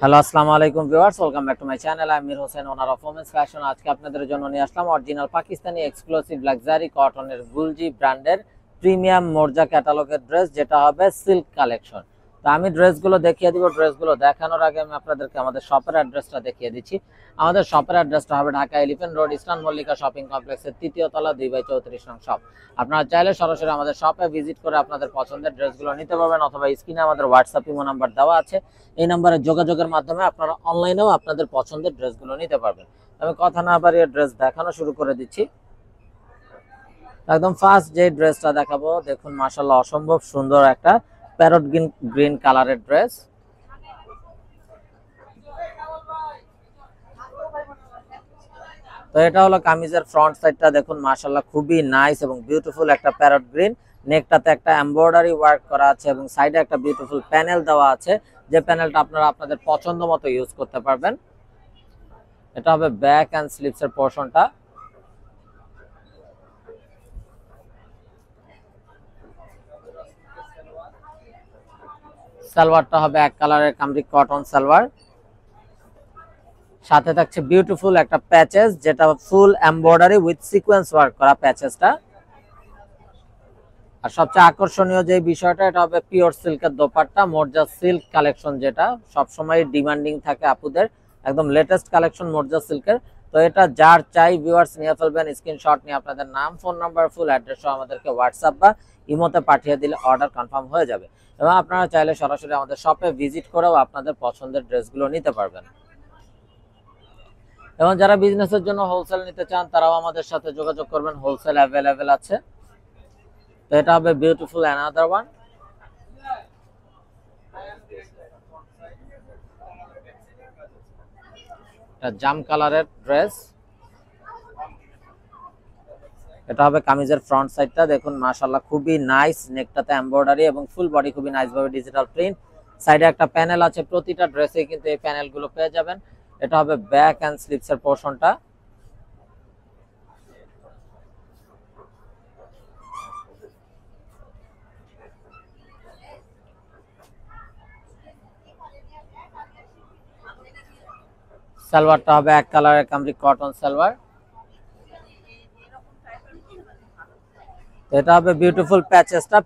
Hello আসসালামু আলাইকুম viewers, welcome back to my channel. আমি Mir Hossain, owner of women's fashion. আজকে আপনাদের জন্য নিয়ে আসলাম অরিজিনাল পাকিস্তানি এক্সক্লুসিভ লাক্সারি কটনের গুলজি ব্র্যান্ডের প্রিমিয়াম মোরজা ক্যাটালগের ড্রেস, যেটা হবে সিল্ক কালেকশন। তো আমি ড্রেসগুলো দেখিয়ে দিব। ড্রেসগুলো দেখানোর আগে আমি আপনাদেরকে আমাদের শপের অ্যাড্রেসটা দেখিয়ে দিচ্ছি। আমাদের শপের অ্যাড্রেসটা হবে Dhaka elephant road, eastern Mallika shopping কমপ্লেক্সের তৃতীয় তলা 2/34 নং শপ। আপনারা চাইলে সরাসরি আমাদের শপে ভিজিট করে আপনাদের পছন্দের ড্রেসগুলো নিতে পারবেন, অথবা স্ক্রিনে আমাদের হোয়াটসঅ্যাপ ইমো নাম্বার দেওয়া আছে। এই নাম্বারে যোগাযোগের মাধ্যমে আপনারা অনলাইনেও আপনাদের পছন্দের ড্রেসগুলো নিতে পারবেন। আমি কথা না বাড়িয়ে ড্রেস দেখানো শুরু করে দিচ্ছি। একদম ফার্স্ট যে ড্রেসটা দেখাবো, দেখুন মাশাআল্লাহ অসম্ভব সুন্দর একটা প্যারট গ্রিন কালারের ড্রেস। তো এটা হলো কামিজের ফ্রন্ট সাইডটা, দেখুন মাশাআল্লাহ খুবই নাইস এবং বিউটিফুল একটা প্যারট গ্রিন। নেকটাতে একটা এমব্রয়ডারি ওয়ার্ক করা আছে এবং সাইডে একটা বিউটিফুল প্যানেল দেওয়া আছে, যে প্যানেলটা আপনারা আপনাদের পছন্দ মতো ইউজ করতে পারবেন। এটা হবে ব্যাক এন্ড স্লিভস এর পোরশনটা। সালোয়ারটা হবে এক কালারের কামরি কটন সালোয়ার, সাথে থাকছে বিউটিফুল একটা প্যাচেস, যেটা ফুল এমব্রয়ডারি উইথ সিকোয়েন্স ওয়ার্ক করা প্যাচেসটা। আর সবচেয়ে আকর্ষণীয় যে বিষয়টা, এটা হবে পিওর সিল্কের দোপাট্টা, মোরজা সিল্ক কালেকশন, যেটা সবসময় ডিমান্ডিং থাকে আপুদের, একদম লেটেস্ট কালেকশন মোরজা সিল্কের। তো এটা যার চাই ভিউয়ার্স নিয়ে ফেলবেন, স্ক্রিনশট নিয়ে আপনাদের নাম, ফোন নাম্বার, ফুল অ্যাড্রেস আমাদেরকে হোয়াটসঅ্যাপ বা ইমোতে পাঠিয়ে দিলে অর্ডার কনফার্ম হয়ে যাবে। এবং আপনারা চাইলে সরাসরি আমাদের শপে ভিজিট করেও আপনাদের পছন্দের ড্রেসগুলো নিতে পারবেন। এবং যারা বিজনেসের জন্য হোলসেল নিতে চান, তারাও আমাদের সাথে যোগাযোগ করবেন, হোলসেল অ্যাভেলেবেল আছে। তো এটা হবে বিউটিফুল অ্যানাদার ওয়ান। এটা জাম কালারের ড্রেস। এটা হবে কামিজের ফ্রন্ট সাইডটা, দেখুন মাশাআল্লাহ খুবই নাইস। নেকটাতে এমব্রয়ডারি এবং ফুল বডি খুবই নাইস ভাবে ডিজিটাল প্রিন্ট। সাইডে একটা প্যানেল আছে, প্রতিটা ড্রেসে কিন্তু এই প্যানেলগুলো পেয়ে যাবেন। এটা হবে ব্যাক এন্ড স্লিভস এর পোরশনটা। সালোয়ারটা হবে এক কালারের কামরি কটন সালোয়ার। এটা হবে বিউটিফুল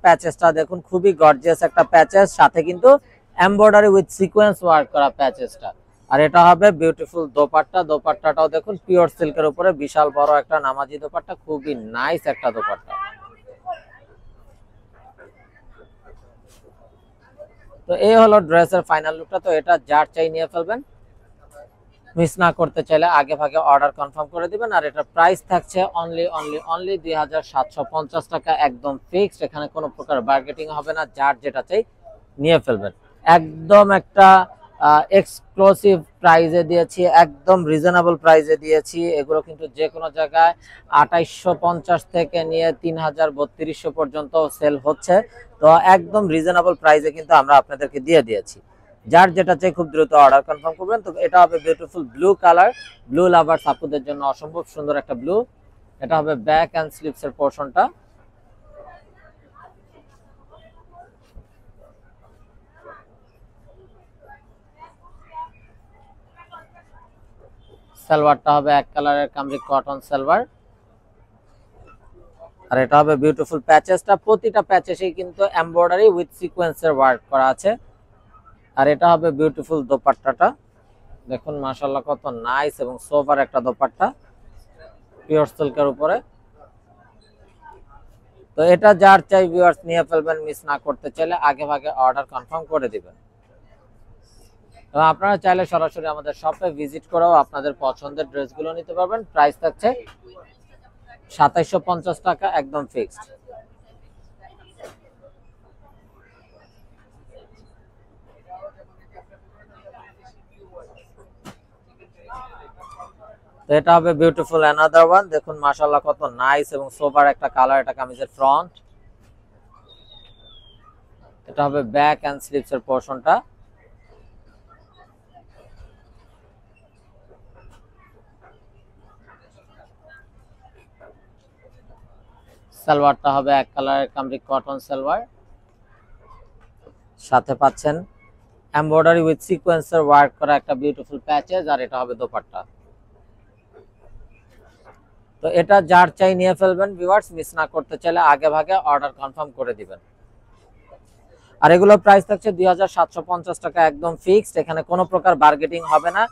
প্যাচেসটা দেখুন খুবই গর্জিয়াস একটা প্যাচেস, সাথে কিন্তু এমব্রয়ডারি উইথ সিকোয়েন্স ওয়ার্ক করা প্যাচেসটা। আর এটা হবে বিউটিফুল দোপাট্টাটাও দেখুন পিওর সিল্কের উপরে বিশাল বড় একটা নামাজি দোপাট্টা, খুবই নাইস একটা দোপাট্টা। তো এই হলো ড্রেসের ফাইনাল লুকটা। তো এটা যার চাই নিয়ে ফেলবেন, মিস না করতে চাইলে আগে ভাগে অর্ডার কনফার্ম করে দিবেন। আর এটার প্রাইস থাকছে অনলি 2750 টাকা, একদম ফিক্সড। এখানে কোনো প্রকার বার্গেটিং হবে না, যার যেটা চাই নিয়ে ফেলবেন। একদম একটা এক্সক্লুসিভ প্রাইজে দিয়েছি, একদম রিজনেবল প্রাইজে দিয়েছি। এগুলো কিন্তু যে কোনো জায়গায় 2850 থেকে নিয়ে 3000-3200 পর্যন্ত সেল হচ্ছে। তো একদম রিজনেবল প্রাইজে কিন্তু আমরা আপনাদেরকে দিয়ে দিয়েছি। যার যেটা চাই খুব দ্রুত অর্ডার কনফার্ম করবেন। তো এটা হবে beautiful blue colour, blue lovers আপুদের জন্য অসম্ভব সুন্দর একটা ব্লু। এটা হবে ব্যাক এন্ড স্লিভস এর পোরশনটা। সালোয়ারটা হবে এক কালারের কামরি কটন সালোয়ার। আর এটা হবে বিউটিফুল প্যাচেসটা, প্রতিটা প্যাচেসেই কিন্তু এমব্রয়ডারি উইথ সিকোয়েন্সের ওয়ার্ক করা আছে। আর এটা হবে বিউটিফুল দোপাট্টাটা, দেখুন মাশাআল্লাহ কত নাইস এবং সোভার একটা দোপাট্টা পিওর সিল্কের উপরে। তো এটা যার চাই ভিউয়ার্স নিয়ে ফেলবেন, মিস না করতে চাইলে আগে ভাগে অর্ডার কনফার্ম করে দিবেন। এবং আপনারা চাইলে সরাসরি আমাদের শপে ভিজিট করেও আপনাদের পছন্দের ড্রেসগুলো নিতে পারবেন। প্রাইস থাকছে 2750 টাকা, একদম ফিক্সড। তো এটা হবে বিউটিফুল অ্যানাদার ওয়ান, দেখুন মাশাআল্লাহ কত নাইস এবং সোভার একটা কালার। এটা কামিজের ফ্রন্ট, এটা হবে ব্যাক এন্ড স্লিভস এর পোরশনটা। সালোয়ারটা হবে এক কালারের কামরি কটন সালোয়ার, সাথে পাচ্ছেন এমব্রয়ডারি উইথ সিকোয়েন্সের ওয়ার্ক করা একটা বিউটিফুল প্যাচেজ, আর এটা হবে দোপাট্টা। তো এটা যার চাই নিয়ে ফেলবেন ভিউয়ার্স, মিস না করতে চাইলে আগে ভাগে অর্ডার কনফার্ম করে দিবেন। আর এগুলোর প্রাইস থাকছে 2750 টাকা একদম ফিক্সড, এখানে কোনো প্রকার বার্গেটিং হবে না।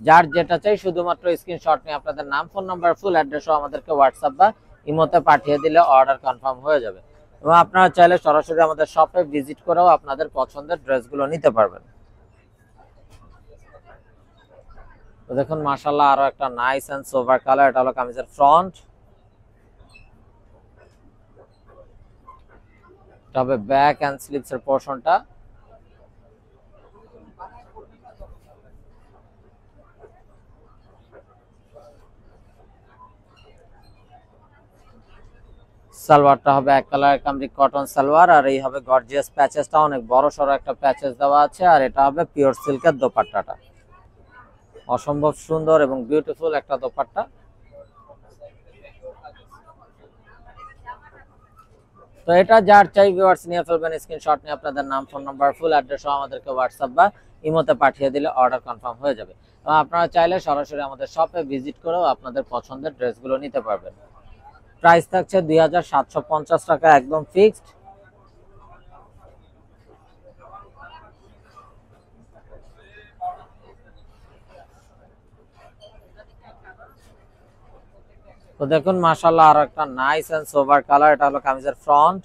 যার যেটা চাই শুধুমাত্র স্ক্রিনশট নিয়ে আপনাদের নাম, ফোন নাম্বার, ফুল অ্যাড্রেসও আমাদেরকে হোয়াটসঅ্যাপ বা ইমোতে পাঠিয়ে দিলে অর্ডার কনফার্ম হয়ে যাবে। এবং আপনারা চাইলে সরাসরি আমাদের শপে ভিজিট করেও আপনাদের পছন্দের ড্রেসগুলো নিতে পারবেন। তো দেখুন মাশাআল্লাহ আরো একটা নাইস এন্ড সোভার কালার, এটা হলো কামিজের ফ্রন্ট, এটা হবে ব্যাক এন্ড স্লিভস এর পোরশনটা। সালোয়ারটা হবে এক কালার কামরিক কটন সালোয়ার, আর এই হবে গর্জিয়াস প্যাচেসটা, অনেক বড় সড়ো একটা প্যাচেস দেওয়া আছে, আর এটা হবে পিওর সিল্কের দোপাট্টাটা, অসম্ভব সুন্দর এবং বিউটিফুল একটা দোপাট্টা। তো এটা যার চাই ভিউয়ার্স নিয়ে ফেলবেন, স্ক্রিনশট নিয়ে আপনাদের নাম, ফোন নাম্বার, ফুল অ্যাড্রেস আমাদেরকে হোয়াটসঅ্যাপ বা ইমোতে পাঠিয়ে দিলে অর্ডার কনফার্ম হয়ে যাবে। এবং আপনারা চাইলে সরাসরি আমাদের শপে ভিজিট করেও আপনাদের পছন্দের ড্রেসগুলো নিতে পারবেন। প্রাইস থাকছে 2750 টাকা একদম ফিক্সড। তো দেখুন মাশাআল্লাহ আরো একটা নাইস এন্ড সোভার কালার, এটা হলো কামিজের ফ্রন্ট,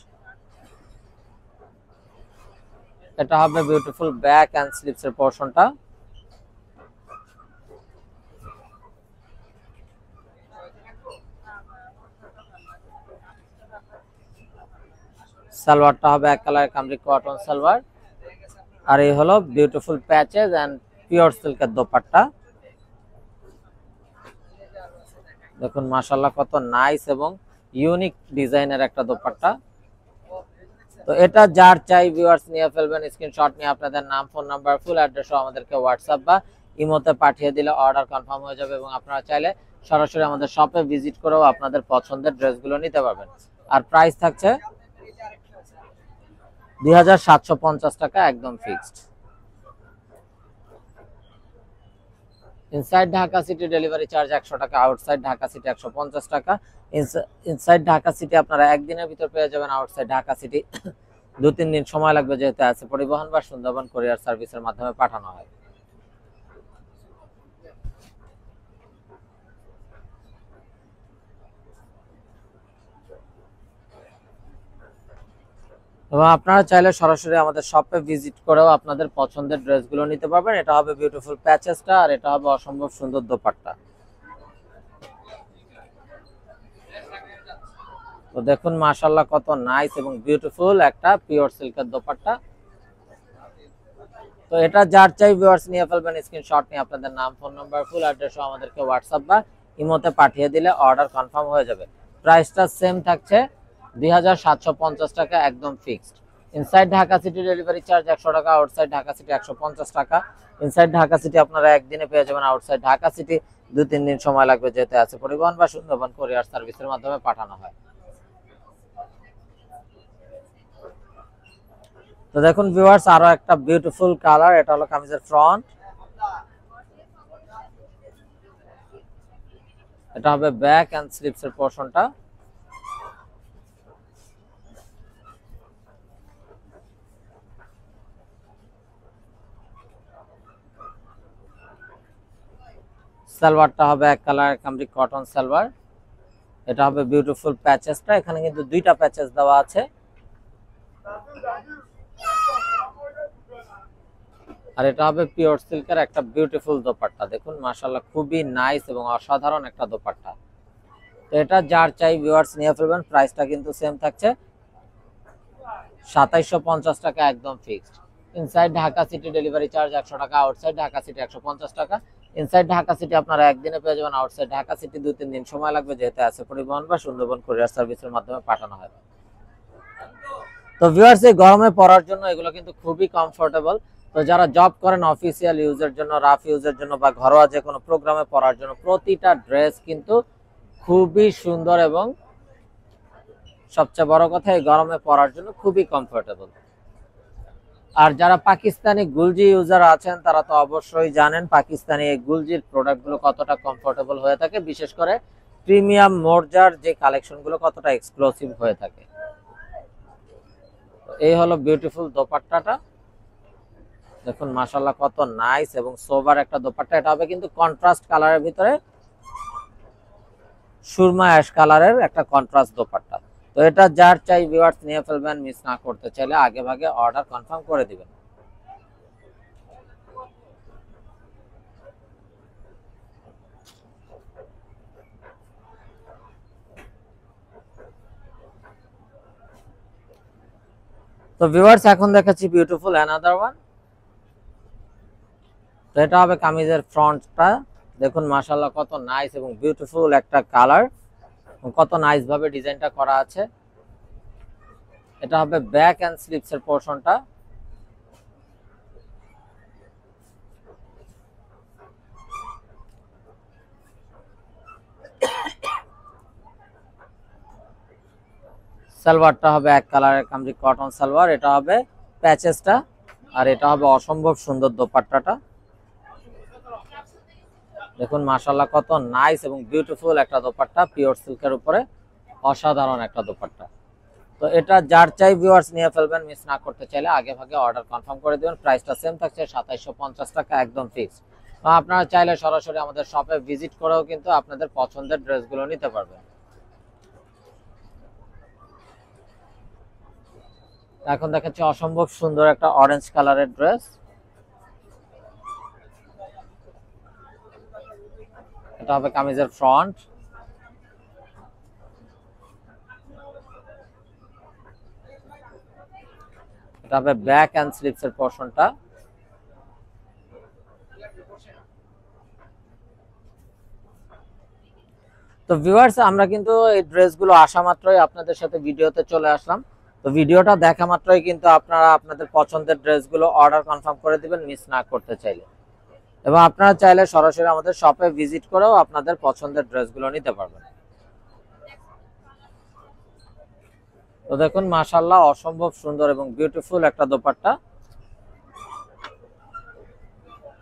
এটা হবে বিউটিফুল ব্যাক এন্ড স্লিভস এর পোরশনটা। সালোয়ারটা হবে এক কালার কামরিক কটন সালোয়ার, আর এই হলো বিউটিফুল প্যাচেস এন্ড পিওর সিল্কের দোপাট্টা। দেখুন মাশাআল্লাহ কত নাইস এবং ইউনিক ডিজাইনের একটা দোপাট্টা। তো এটা যার চাই ভিউয়ার্স নিয়ে ফেলবেন, স্ক্রিনশট নিয়ে আপনাদের নাম, ফোন নাম্বার, ফুল অ্যাড্রেসও আমাদেরকে হোয়াটসঅ্যাপ বা ইমোতে পাঠিয়ে দিলে অর্ডার কনফার্ম হয়ে যাবে। এবং আপনারা চাইলে সরাসরি আমাদের শপে ভিজিট করেও আপনাদের পছন্দের ড্রেসগুলো নিতে পারবেন। আর প্রাইস থাকছে 2750 টাকা একদম fixed. Inside Dhaka city delivery charge 100 টাকা, আউটসাইড ঢাকা সিটি 150 টাকা। ইনসাইড ঢাকা সিটি আপনারা একদিনের ভিতর পেয়ে যাবেন, আউটসাইড ঢাকা সিটি 2-3 দিন সময় লাগবে, যেহেতু আছে পরিবহন বা সুন্দরবন কুরিয়ার সার্ভিসের মাধ্যমে পাঠানো হয়। এবং আপনারা চাইলে সরাসরি আমাদের শপে ভিজিট করেও আপনাদের পছন্দের ড্রেসগুলো নিতে পারবেন। এটা হবে বিউটিফুল প্যাচেসটা, আর এটা হবে অসম্ভব সুন্দর দোপাট্টা। তো দেখুন মাশাআল্লাহ কত নাইস এবং বিউটিফুল একটা পিওর সিল্কের দোপাট্টা। তো এটা যার চাই ভিউয়ার্স নিয়ে ফেলবেন, স্ক্রিনশট নিয়ে আপনাদের নাম, ফোন নাম্বার, ফুল অ্যাড্রেসও আমাদেরকে হোয়াটসঅ্যাপ বা ইমোতে পাঠিয়ে দিলে অর্ডার কনফার্ম হয়ে যাবে। প্রাইসটা সেম থাকছে 2750 টাকা একদম fixed. Inside Dhaka city delivery charge 100 টাকা, আউটসাইড ঢাকা সিটি 150 টাকা। ইনসাইড ঢাকা সিটি আপনারা একদিনে পেয়ে যাবেন, আউটসাইড ঢাকা সিটি 2-3 দিন সময় লাগবে, যেহেতু আছে পরিবহন বা সুন্দরবন কুরিয়ার সার্ভিসের মাধ্যমে পাঠানো হয়। তো দেখুন ভিউয়ার্স আরো একটা বিউটিফুল কালার, এটা হলো কামিজের ফ্রন্ট, এটা হবে ব্যাক এন্ড স্লিভস এর পোরশনটা। সালোয়ারটা হবে এক কালার কামরিক কটন সালোয়ার, এটা হবে বিউটিফুল প্যাচেসটা, এখানে কিন্তু দুইটা প্যাচেস দেওয়া আছে। আর এটা হবে পিওর সিল্কের একটা বিউটিফুল দোপাট্টা। দেখুন মাশাআল্লাহ খুবই নাইস এবং অসাধারণ একটা দোপাট্টা। তো এটা যার চাই ভিউয়ার্স নিয়ে ফেলবেন, প্রাইসটা কিন্তু সেম থাকছে 2750 টাকা একদম fixed. Inside Dhaka city delivery charge 100 টাকা, আউটসাইড ঢাকা সিটি 150 টাকা। ইনসাইড ঢাকা সিটি আপনারা একদিনে পেয়ে যাবেন, আউটসাইড ঢাকা সিটি 2-3 দিন সময় লাগবে, যেহেতু আছে পরিবহন বা সুন্দরবন কুরিয়ার সার্ভিসের মাধ্যমে পাঠানো হয়। তো ভিউয়ার্স এই গরমে পরার জন্য এগুলো কিন্তু খুবই কমফোর্টেবল। তো যারা জব করেন অফিসিয়াল ইউজের জন্য, রাফ ইউজের জন্য বা ঘরোয়া যে কোনো প্রোগ্রামে পরার জন্য প্রতিটা ড্রেস কিন্তু খুবই সুন্দর এবং সবচেয়ে বড় কথা এই গরমে পরার জন্য খুবই কমফোর্টেবল। আর যারা পাকিস্তানি গুলজি ইউজার আছেন তারা তো অবশ্যই জানেন পাকিস্তানি এই গুলজির প্রোডাক্টগুলো কতটা কমফোর্টেবল হয়ে থাকে, বিশেষ করে প্রিমিয়াম মোরজার যে কালেকশনগুলো কতটা এক্সক্লুসিভ হয়ে থাকে। এই হলো বিউটিফুল দোপাট্টাটা, দেখুন মাশাআল্লাহ কত নাইস এবং সোবার একটা দোপাট্টা। এটা হবে কিন্তু কন্ট্রাস্ট কালারের ভিতরে সুরমা অ্যাশ কালারের একটা কন্ট্রাস্ট দোপাট্টা। তো এটা যার চাই ভিউয়ার্স নিয়ে ফেলবেন, মিস না করতে চাইলে আগে ভাগে অর্ডার কনফার্ম করে দিবেন। তো ভিউয়ার্স এখন দেখাচ্ছি বিউটিফুল অ্যানাদার ওয়ান। তো এটা হবে কামিজের ফ্রন্টটা, দেখুন মাশাআল্লাহ কত নাইস এবং বিউটিফুল একটা কালার, কত নাইস ভাবে ডিজাইনটা করা আছে। এটা হবে ব্যাক এন্ড স্লিপস এর পোরশনটা। সালোয়ারটা হবে এক কালারের কামরি কটন সালোয়ার, এটা হবে প্যাচেসটা, আর এটা হবে অসম্ভব সুন্দর দোপাট্টাটা। দেখুন মাশাআল্লাহ কত নাইস এবং বিউটিফুল একটা দোপাট্টা, পিওর সিল্কের উপরে অসাধারণ একটা দোপাট্টা। তো এটা যার চাই ভিউয়ার্স নিয়ে ফেলবেন, মিস না করতে চাইলে আগে ভাগে অর্ডার কনফার্ম করে দিবেন। প্রাইসটা সেম থাকছে 2750 টাকা, একদম ফিক্সড। তো আপনারা চাইলে সরাসরি আমাদের শপে ভিজিট করেও কিন্তু আপনাদের পছন্দের ড্রেসগুলো নিতে পারবেন। এখন দেখাচ্ছি অসম্ভব সুন্দর একটা অরেঞ্জ কালারের ড্রেস। এটা হবে কামিজের ফ্রন্ট, এটা হবে ব্যাক এন্ড স্লিপস এর পোরশনটা। তো ভিউয়ার্স আমরা কিন্তু এই ড্রেসগুলো আসা মাত্রই আপনাদের সাথে ভিডিওতে চলে আসলাম। তো ভিডিওটা দেখা মাত্রই কিন্তু আপনারা আপনাদের পছন্দের ড্রেসগুলো অর্ডার কনফার্ম করে দিবেন, মিস না করতে চাইলে। এবং আপনারা চাইলে সরাসরি আমাদের শপে ভিজিট করেও আপনাদের পছন্দের ড্রেসগুলো নিতে পারবেন। তো দেখুন মাশাআল্লাহ অসম্ভব সুন্দর এবং বিউটিফুল একটা দোপাট্টা।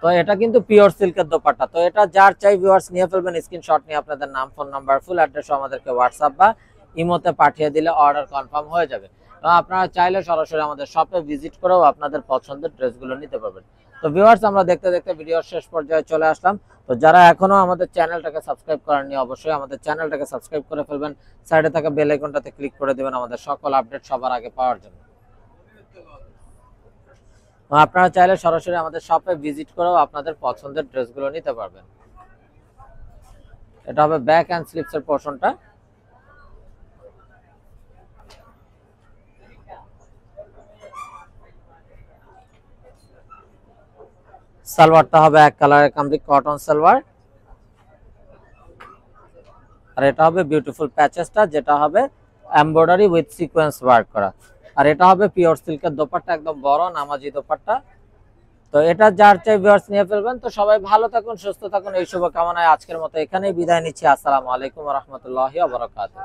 তো এটা কিন্তু পিওর সিল্কের দোপাট্টা। তো এটা যার চাই ভিউয়ার্স নিয়ে ফেলবেন, স্ক্রিনশট নিয়ে আপনাদের নাম, ফোন নাম্বার, ফুল অ্যাড্রেস আমাদেরকে হোয়াটসঅ্যাপ বা ইমোতে পাঠিয়ে দিলে অর্ডার কনফার্ম হয়ে যাবে। তো আপনারা চাইলে সরাসরি আমাদের শপে ভিজিট করেও আপনাদের পছন্দের ড্রেসগুলো নিতে পারবেন। তো ভিউয়ার্স আমরা দেখতে দেখতে ভিডিওর শেষ পর্যায়ে চলে আসলাম। তো যারা এখনো আমাদের চ্যানেলটাকে সাবস্ক্রাইব করেননি অবশ্যই আমাদের চ্যানেলটাকে সাবস্ক্রাইব করে ফেলবেন, সাইডে থাকা বেল আইকনটাতে ক্লিক করে দিবেন আমাদের সকল আপডেট সবার আগে পাওয়ার জন্য। আপনারা চাইলে সরাসরি আমাদের শপে ভিজিট করেও আপনাদের পছন্দের ড্রেসগুলো নিতে পারবেন। এটা হবে ব্যাক এন্ড স্লিপস এর পোরশনটা। সালোয়ারটা হবে এক কালারের কামরি কটন সালোয়ার, আর এটা হবে বিউটিফুল প্যাচেসটা, যেটা হবে এমব্রয়ডারি উইথ সিকোয়েন্স ওয়ার্ক করা। আর এটা হবে পিওর সিল্কের দোপাট্টা, একদম বড় নামাজি দোপাট্টা। তো এটা যার চাই ভিউয়ার্স নিয়ে ফেলবেন। তো সবাই ভালো থাকুন, সুস্থ থাকুন, এই শুভকামনায় আজকের মতো এখানেই বিদায় নিচ্ছি। আসসালামু আলাইকুম ওয়া রাহমাতুল্লাহি ওয়া বারাকাতুহু।